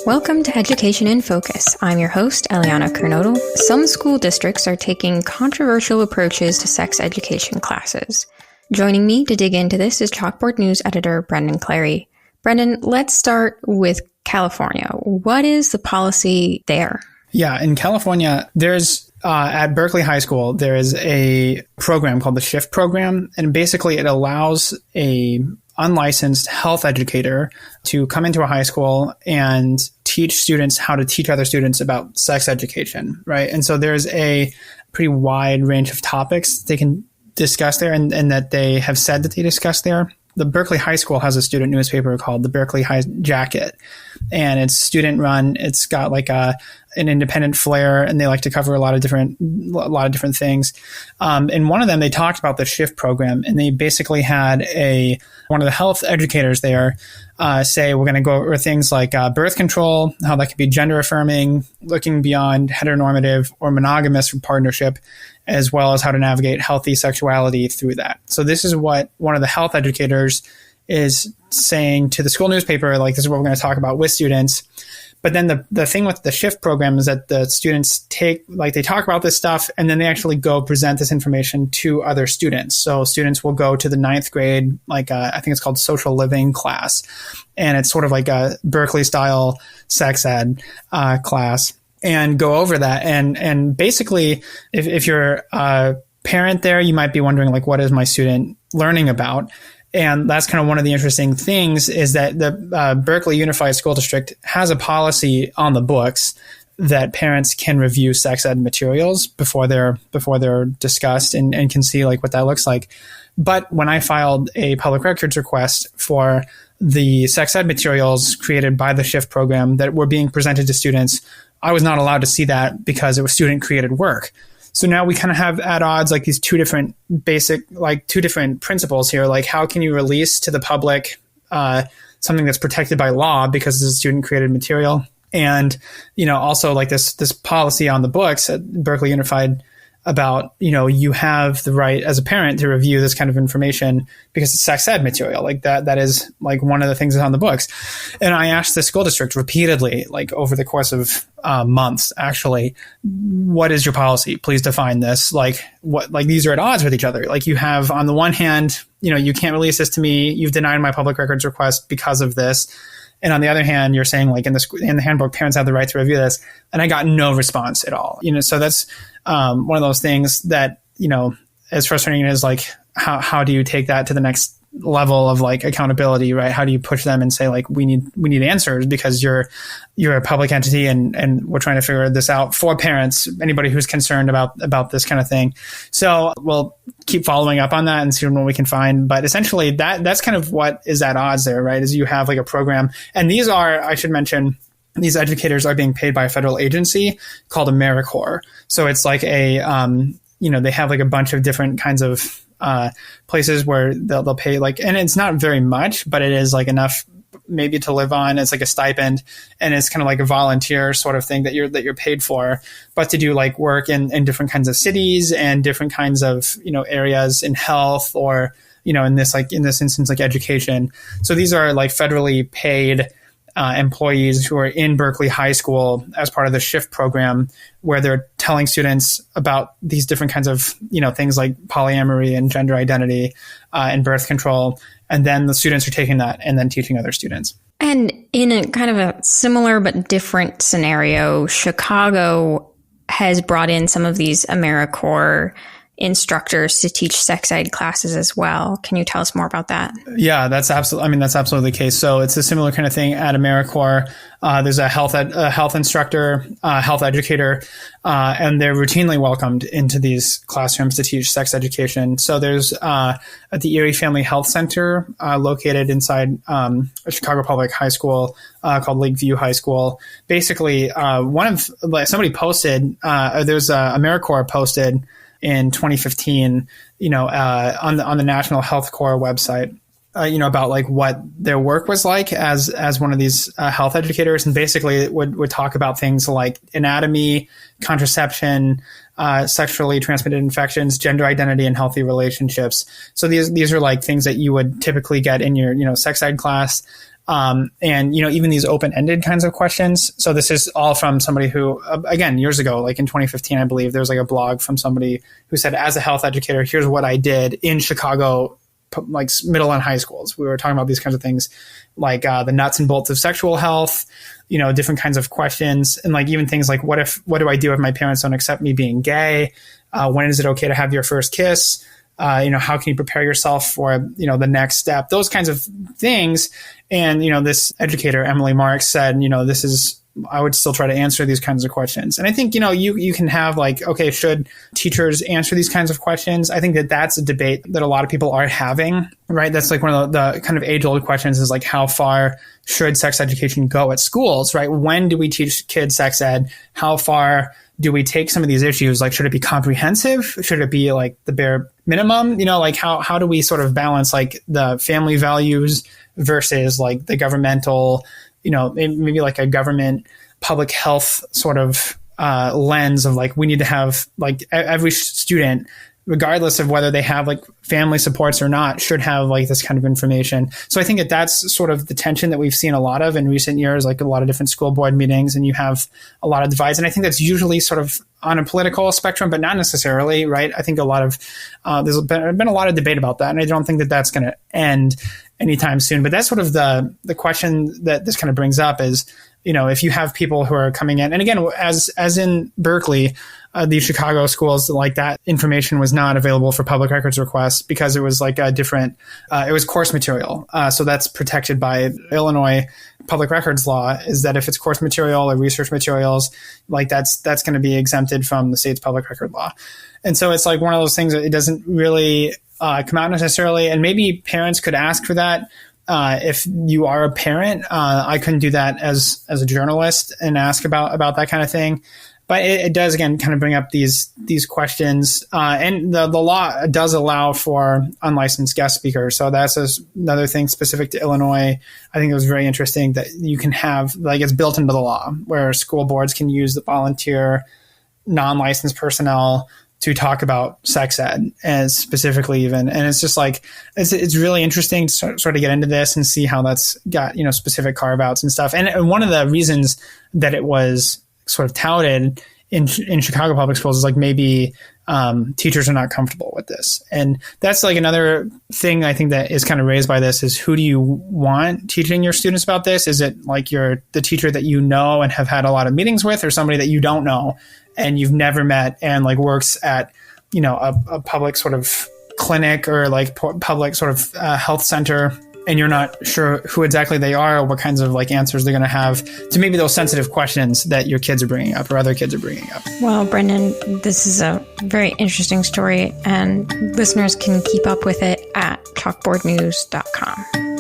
Welcome to Education in Focus. I'm your host, Eliana Kernodle. Some school districts are taking controversial approaches to sex education classes. Joining me to dig into this is Chalkboard News editor Brendan Clary. Brendan, let's start with California. What is the policy there? Yeah, in California, there's at Berkeley High School, there is a program called the SHIFT program, and basically it allows a unlicensed health educator to come into a high school and teach students how to teach other students about sex education, right? And so there's a pretty wide range of topics they can discuss there and that they have said that they discuss there. The Berkeley High School has a student newspaper called the Berkeley High Jacket, and it's student run. It's got like an independent flair, and they like to cover a lot of different things. And one of them, they talked about the SHIFT program, and they basically had one of the health educators there say, we're going to go over things like birth control, how that could be gender affirming, looking beyond heteronormative or monogamous partnership, as well as how to navigate healthy sexuality through that. So this is what one of the health educators is saying to the school newspaper, like, this is what we're going to talk about with students. But then the thing with the SHIFT program is that the students they talk about this stuff, and then they actually go present this information to other students. So students will go to the 9th grade, I think it's called social living class. And it's sort of like a Berkeley style sex ed class, and go over that. And basically, if you're a parent there, you might be wondering, like, what is my student learning about? And that's kind of one of the interesting things is that the Berkeley Unified School District has a policy on the books that parents can review sex ed materials before they're discussed and can see like what that looks like. But when I filed a public records request for the sex ed materials created by the SHIFT program that were being presented to students, I was not allowed to see that because it was student created work. So now we kind of have at odds like these two different principles here. Like, how can you release to the public something that's protected by law because it's a student created material? And, also like this policy on the books at Berkeley Unified about, you have the right as a parent to review this kind of information because it's sex ed material. Like that is like one of the things that's on the books. And I asked the school district repeatedly, like over the course of months, actually, what is your policy? Please define this. Like these are at odds with each other. Like you have on the one hand, you can't release this to me. You've denied my public records request because of this. And on the other hand, you're saying like in the handbook, parents have the right to review this. And I got no response at all. So that's one of those things that, as frustrating as like, how do you take that to the next level of like accountability, right? How do you push them and say like, we need answers because you're a public entity and we're trying to figure this out for parents, anybody who's concerned about this kind of thing. So we'll keep following up on that and see what we can find. But essentially that's kind of what is at odds there, right? Is you have like a program, and these are, I should mention, these educators are being paid by a federal agency called AmeriCorps. So it's like they have like a bunch of different kinds of places where they'll pay and it's not very much, but it is like enough maybe to live on. It's like a stipend, and it's kind of like a volunteer sort of thing that you're paid for, but to do like work in different kinds of cities and different kinds of, areas in health or, in this instance, like education. So these are like federally paid employees who are in Berkeley High School as part of the SHIFT program, where they're telling students about these different kinds of, things like polyamory and gender identity and birth control. And then the students are taking that and then teaching other students. And in a kind of a similar but different scenario, Chicago has brought in some of these AmeriCorps instructors to teach sex ed classes as well. Can you tell us more about that? Yeah, that's absolutely the case. So it's a similar kind of thing at AmeriCorps. There's a health instructor, health educator, and they're routinely welcomed into these classrooms to teach sex education. So there's at the Erie Family Health Center located inside a Chicago Public High School called Lakeview High School. Basically, somebody posted, there's AmeriCorps posted in 2015, on the National Health Corps website, about like what their work was like as one of these health educators, and basically it would talk about things like anatomy, contraception, sexually transmitted infections, gender identity, and healthy relationships. So these are like things that you would typically get in your sex ed class. And, even these open-ended kinds of questions. So this is all from somebody who, again, years ago, like in 2015, I believe, there was like a blog from somebody who said, as a health educator, here's what I did in Chicago, like middle and high schools. We were talking about these kinds of things, like the nuts and bolts of sexual health, different kinds of questions. And like even things like, what do I do if my parents don't accept me being gay? When is it okay to have your first kiss? How can you prepare yourself for, the next step, those kinds of things. And, this educator, Emily Marks, said, I would still try to answer these kinds of questions. And I think, you can have like, okay, should teachers answer these kinds of questions? I think that that's a debate that a lot of people are having, right? That's like one of the kind of age-old questions is like, how far should sex education go at schools, right? When do we teach kids sex ed? How far do we take some of these issues? Like, should it be comprehensive? Should it be like the bare minimum? Like how do we sort of balance like the family values versus like the governmental, maybe like a government public health sort of lens of like, we need to have like every student, regardless of whether they have like family supports or not, should have like this kind of information. So I think that's sort of the tension that we've seen a lot of in recent years, like a lot of different school board meetings, and you have a lot of divides. And I think that's usually sort of on a political spectrum, but not necessarily, right? I think a lot of, there's been a lot of debate about that. And I don't think that that's going to end anytime soon. But that's sort of the question that this kind of brings up is, if you have people who are coming in, and again, as in Berkeley, these Chicago schools, like that information was not available for public records requests because it was like a different, it was course material. So that's protected by Illinois public records law, is that if it's course material or research materials, like that's going to be exempted from the state's public record law. And so it's like one of those things that it doesn't really come out necessarily. And maybe parents could ask for that. If you are a parent, I couldn't do that as a journalist and ask about that kind of thing. But it does, again, kind of bring up these questions. And the law does allow for unlicensed guest speakers. So that's another thing specific to Illinois. I think it was very interesting that you can have, like, it's built into the law where school boards can use the volunteer non-licensed personnel to talk about sex ed, as specifically even. And it's just like, it's really interesting to sort of get into this and see how that's got, specific carve outs and stuff. And one of the reasons that it was sort of touted in Chicago public schools is like maybe teachers are not comfortable with this. And that's like another thing I think that is kind of raised by this is, who do you want teaching your students about this? Is it like the teacher that you know and have had a lot of meetings with, or somebody that you don't know and you've never met and like works at, a public sort of clinic or like public sort of health center, and you're not sure who exactly they are or what kinds of like answers they're going to have to maybe those sensitive questions that your kids are bringing up or other kids are bringing up. Well, Brendan, this is a very interesting story, and listeners can keep up with it at chalkboardnews.com.